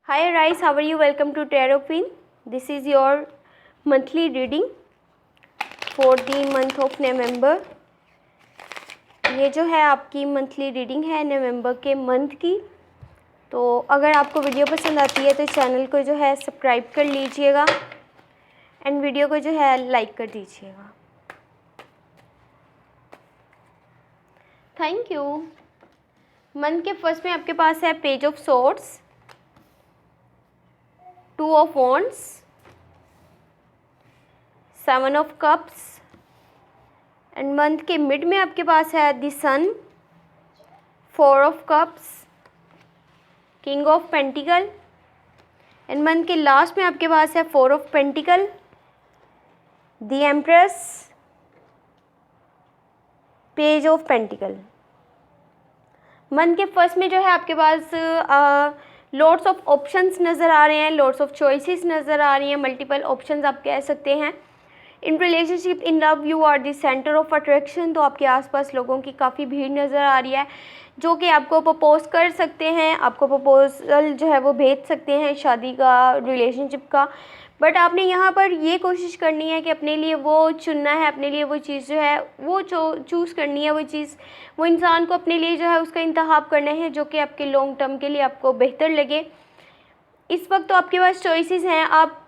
Hi Aries, how are you? Welcome to Tarot Queen. This is your monthly reading for the month of November. ये जो है आपकी monthly reading है नवंबर के month की। तो अगर आपको वीडियो पसंद आती है तो चैनल को जो है सब्सक्राइब कर लीजिएगा एंड वीडियो को जो है लाइक कर दीजिएगा। Thank you. मंथ के फर्स्ट में आपके पास है page of swords, 2 of wands, 7 of cups and month के मिड में आपके पास है the sun, 4 of cups, king of pentacle and month के लास्ट में आपके पास है 4 of pentacle, the empress, page of pentacle. Month के फर्स्ट में जो है आपके पास लॉट्स ऑफ ऑप्शंस नज़र आ रहे हैं, लॉट्स ऑफ चॉइसेस नज़र आ रही हैं, मल्टीपल ऑप्शंस आप कह सकते हैं। In relationship in love you are the centre of attraction. तो आपके आसपास लोगों की काफ़ी भीड़ नज़र आ रही है जो कि आपको प्रपोज कर सकते हैं, आपको प्रपोजल जो है वो भेज सकते हैं शादी का, रिलेशनशिप का। बट आपने यहाँ पर ये कोशिश करनी है कि अपने लिए वो चुनना है, अपने लिए वो चीज़ जो है वो चूज़ करनी है, वो चीज़, वो इंसान को अपने लिए जो है उसका इंतखाब करना है जो कि आपके लॉन्ग टर्म के लिए आपको बेहतर लगे। इस वक्त तो आपके पास चॉइसेस हैं। आप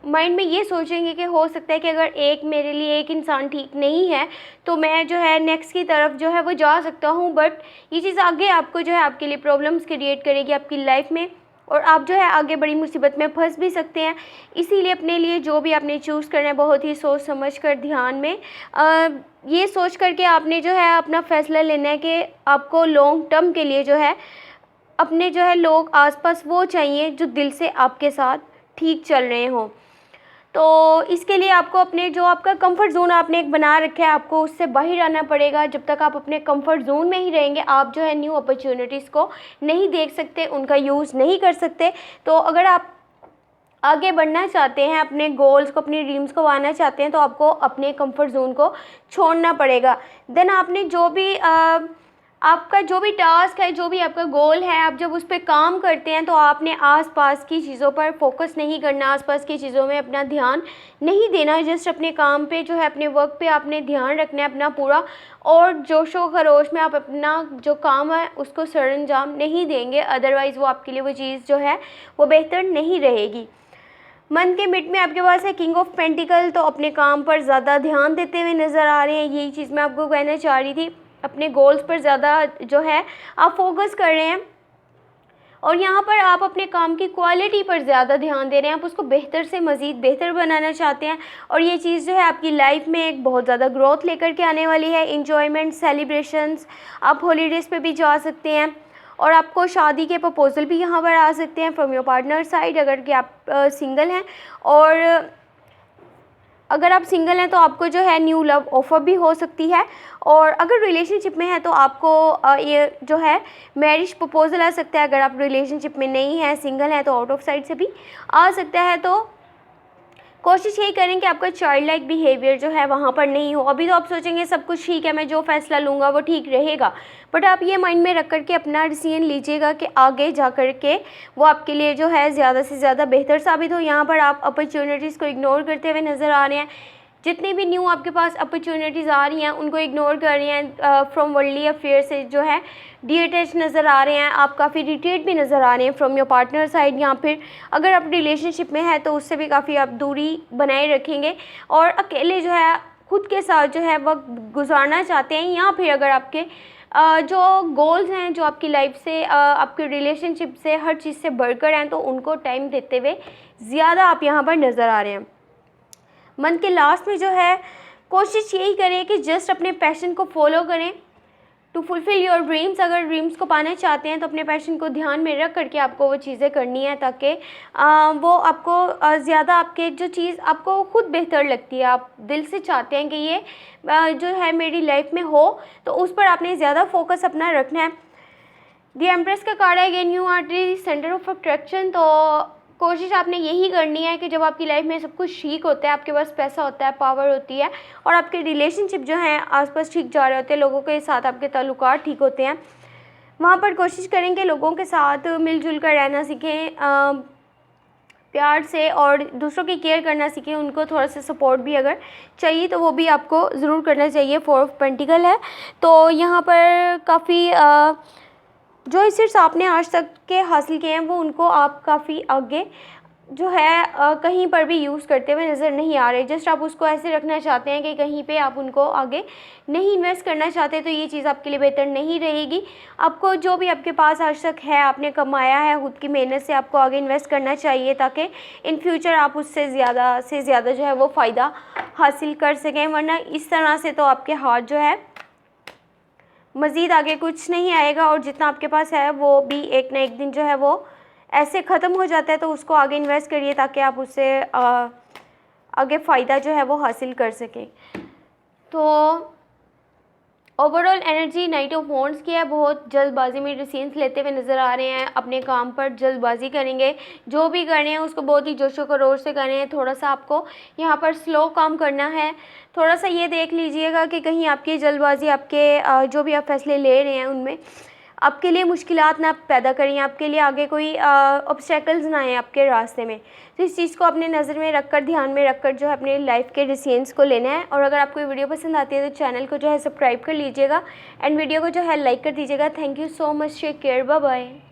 माइंड में ये सोचेंगे कि हो सकता है कि अगर एक मेरे लिए एक इंसान ठीक नहीं है तो मैं जो है नेक्स्ट की तरफ जो है वो जा सकता हूँ, बट ये चीज़ आगे आपको जो है आपके लिए प्रॉब्लम्स क्रिएट करेगी आपकी लाइफ में और आप जो है आगे बड़ी मुसीबत में फंस भी सकते हैं। इसीलिए अपने लिए जो भी आपने चूज़ करना है बहुत ही सोच समझ कर, ध्यान में ये सोच करके आपने जो है अपना फ़ैसला लेना है कि आपको लॉन्ग टर्म के लिए जो है अपने जो है लोग आसपास वो चाहिए जो दिल से आपके साथ ठीक चल रहे हों। तो इसके लिए आपको अपने जो आपका कंफर्ट ज़ोन आपने एक बना रखा है, आपको उससे बाहर आना पड़ेगा। जब तक आप अपने कंफर्ट ज़ोन में ही रहेंगे आप जो है न्यू अपॉर्चुनिटीज़ को नहीं देख सकते, उनका यूज़ नहीं कर सकते। तो अगर आप आगे बढ़ना चाहते हैं, अपने गोल्स को, अपनी ड्रीम्स को पाना चाहते हैं तो आपको अपने कंफर्ट ज़ोन को छोड़ना पड़ेगा। देन आपने जो भी आपका जो भी टास्क है, जो भी आपका गोल है, आप जब उस पर काम करते हैं तो आपने आसपास की चीज़ों पर फोकस नहीं करना, आसपास की चीज़ों में अपना ध्यान नहीं देना। जस्ट अपने काम पे जो है, अपने वर्क पे आपने ध्यान रखना है अपना पूरा, और जोशो खरोश में आप अपना जो काम है उसको सरअंजाम नहीं देंगे, अदरवाइज़ वो आपके लिए वो चीज़ जो है वो बेहतर नहीं रहेगी। मंथ के मिड में आपके पास है किंग ऑफ पेंटिकल। तो अपने काम पर ज़्यादा ध्यान देते हुए नज़र आ रहे हैं, यही चीज़ मैं आपको कहना चाह रही थी। अपने गोल्स पर ज़्यादा जो है आप फोकस कर रहे हैं और यहाँ पर आप अपने काम की क्वालिटी पर ज़्यादा ध्यान दे रहे हैं, आप उसको बेहतर से मज़ीद बेहतर बनाना चाहते हैं और ये चीज़ जो है आपकी लाइफ में एक बहुत ज़्यादा ग्रोथ लेकर के आने वाली है। इंजॉयमेंट, सेलिब्रेशंस, आप हॉलीडेज़ पे भी जा सकते हैं और आपको शादी के प्रपोजल भी यहाँ पर आ सकते हैं फ्रॉम योर पार्टनर साइड, अगर कि आप सिंगल हैं। और अगर आप सिंगल हैं तो आपको जो है न्यू लव ऑफ़र भी हो सकती है, और अगर रिलेशनशिप में है तो आपको ये जो है मैरिज प्रपोजल आ सकता है। अगर आप रिलेशनशिप में नहीं हैं, सिंगल हैं, तो आउट ऑफ साइड से भी आ सकता है। तो कोशिश यही करें कि आपका चाइल्ड लाइक बिहेवियर जो है वहाँ पर नहीं हो। अभी तो आप सोचेंगे सब कुछ ठीक है, मैं जो फ़ैसला लूँगा वो ठीक रहेगा, बट आप ये माइंड में रख कर के अपना डिसीजन लीजिएगा कि आगे जा कर के वो आपके लिए जो है ज़्यादा से ज़्यादा बेहतर साबित हो। यहाँ पर आप अपॉर्चुनिटीज़ को इग्नोर करते हुए नज़र आ रहे हैं। जितनी भी न्यू आपके पास अपॉर्चुनिटीज़ आ रही हैं उनको इग्नोर कर रही हैं, फ्रॉम वर्ल्डली अफेयर से जो है डिटैच नज़र आ रहे हैं। आप काफ़ी रिट्रीट भी नज़र आ रहे हैं फ्रॉम योर पार्टनर साइड, या फिर अगर आप रिलेशनशिप में है तो उससे भी काफ़ी आप दूरी बनाए रखेंगे और अकेले जो है खुद के साथ जो है वक्त गुजारना चाहते हैं, या फिर अगर आपके जो गोल्स हैं जो आपकी लाइफ से, आपके रिलेशनशिप से, हर चीज़ से बढ़कर हैं, तो उनको टाइम देते हुए ज़्यादा आप यहाँ पर नज़र आ रहे हैं। मंथ के लास्ट में जो है कोशिश यही करें कि जस्ट अपने पैशन को फॉलो करें टू फुलफ़िल योर ड्रीम्स। अगर ड्रीम्स को पाना चाहते हैं तो अपने पैशन को ध्यान में रख करके आपको वो चीज़ें करनी है, ताकि वो आपको ज़्यादा आपके जो चीज़ आपको खुद बेहतर लगती है, आप दिल से चाहते हैं कि ये जो है मेरी लाइफ में हो, तो उस पर आपने ज़्यादा फोकस अपना रखना है। द एम्प्रेस का कार्ड है, again you are the centre of attraction. तो कोशिश आपने यही करनी है कि जब आपकी लाइफ में सब कुछ ठीक होता है, आपके पास पैसा होता है, पावर होती है और आपके रिलेशनशिप जो हैं आसपास ठीक जा रहे होते हैं, लोगों के साथ आपके ताल्लुकात ठीक होते हैं, वहाँ पर कोशिश करें कि लोगों के साथ मिलजुल कर रहना सीखें, प्यार से, और दूसरों की केयर करना सीखें। उनको थोड़ा सा सपोर्ट भी अगर चाहिए तो वो भी आपको ज़रूर करना चाहिए। 4 ऑफ पेंटिकल है, तो यहाँ पर काफ़ी जो एसेट्स आपने आज तक के हासिल किए हैं वो उनको आप काफ़ी आगे जो है कहीं पर भी यूज़ करते हुए नज़र नहीं आ रहे। जस्ट आप उसको ऐसे रखना चाहते हैं कि कहीं पे आप उनको आगे नहीं इन्वेस्ट करना चाहते, तो ये चीज़ आपके लिए बेहतर नहीं रहेगी। आपको जो भी आपके पास आज तक है, आपने कमाया है खुद की मेहनत से, आपको आगे इन्वेस्ट करना चाहिए ताकि इन फ्यूचर आप उससे ज़्यादा से ज़्यादा जो है वो फ़ायदा हासिल कर सकें। वरना इस तरह से तो आपके हाथ जो है मज़ीद आगे कुछ नहीं आएगा, और जितना आपके पास है वो भी एक ना एक दिन जो है वो ऐसे ख़त्म हो जाता है। तो उसको आगे इन्वेस्ट करिए ताकि आप उससे आगे फ़ायदा जो है वो हासिल कर सकें। तो overall energy night of wands की है, बहुत जल्दबाजी में डिसीजंस लेते हुए नज़र आ रहे हैं, अपने काम पर जल्दबाजी करेंगे, जो भी करने हैं उसको बहुत ही जोशो खरोश से करें। थोड़ा सा आपको यहाँ पर स्लो काम करना है, थोड़ा सा ये देख लीजिएगा कि कहीं आपकी जल्दबाजी आपके जो भी आप फैसले ले रहे हैं उनमें आपके लिए मुश्किलात ना पैदा करें, आपके लिए आगे कोई ऑब्स्टेकल्स ना आए आपके रास्ते में। तो इस चीज़ को अपने नज़र में रखकर, ध्यान में रखकर जो है अपने लाइफ के डिसीजंस को लेना है। और अगर आपको वीडियो पसंद आती है तो चैनल को जो है सब्सक्राइब कर लीजिएगा एंड वीडियो को जो है लाइक कर दीजिएगा। Thank you so much, take care, bye bye.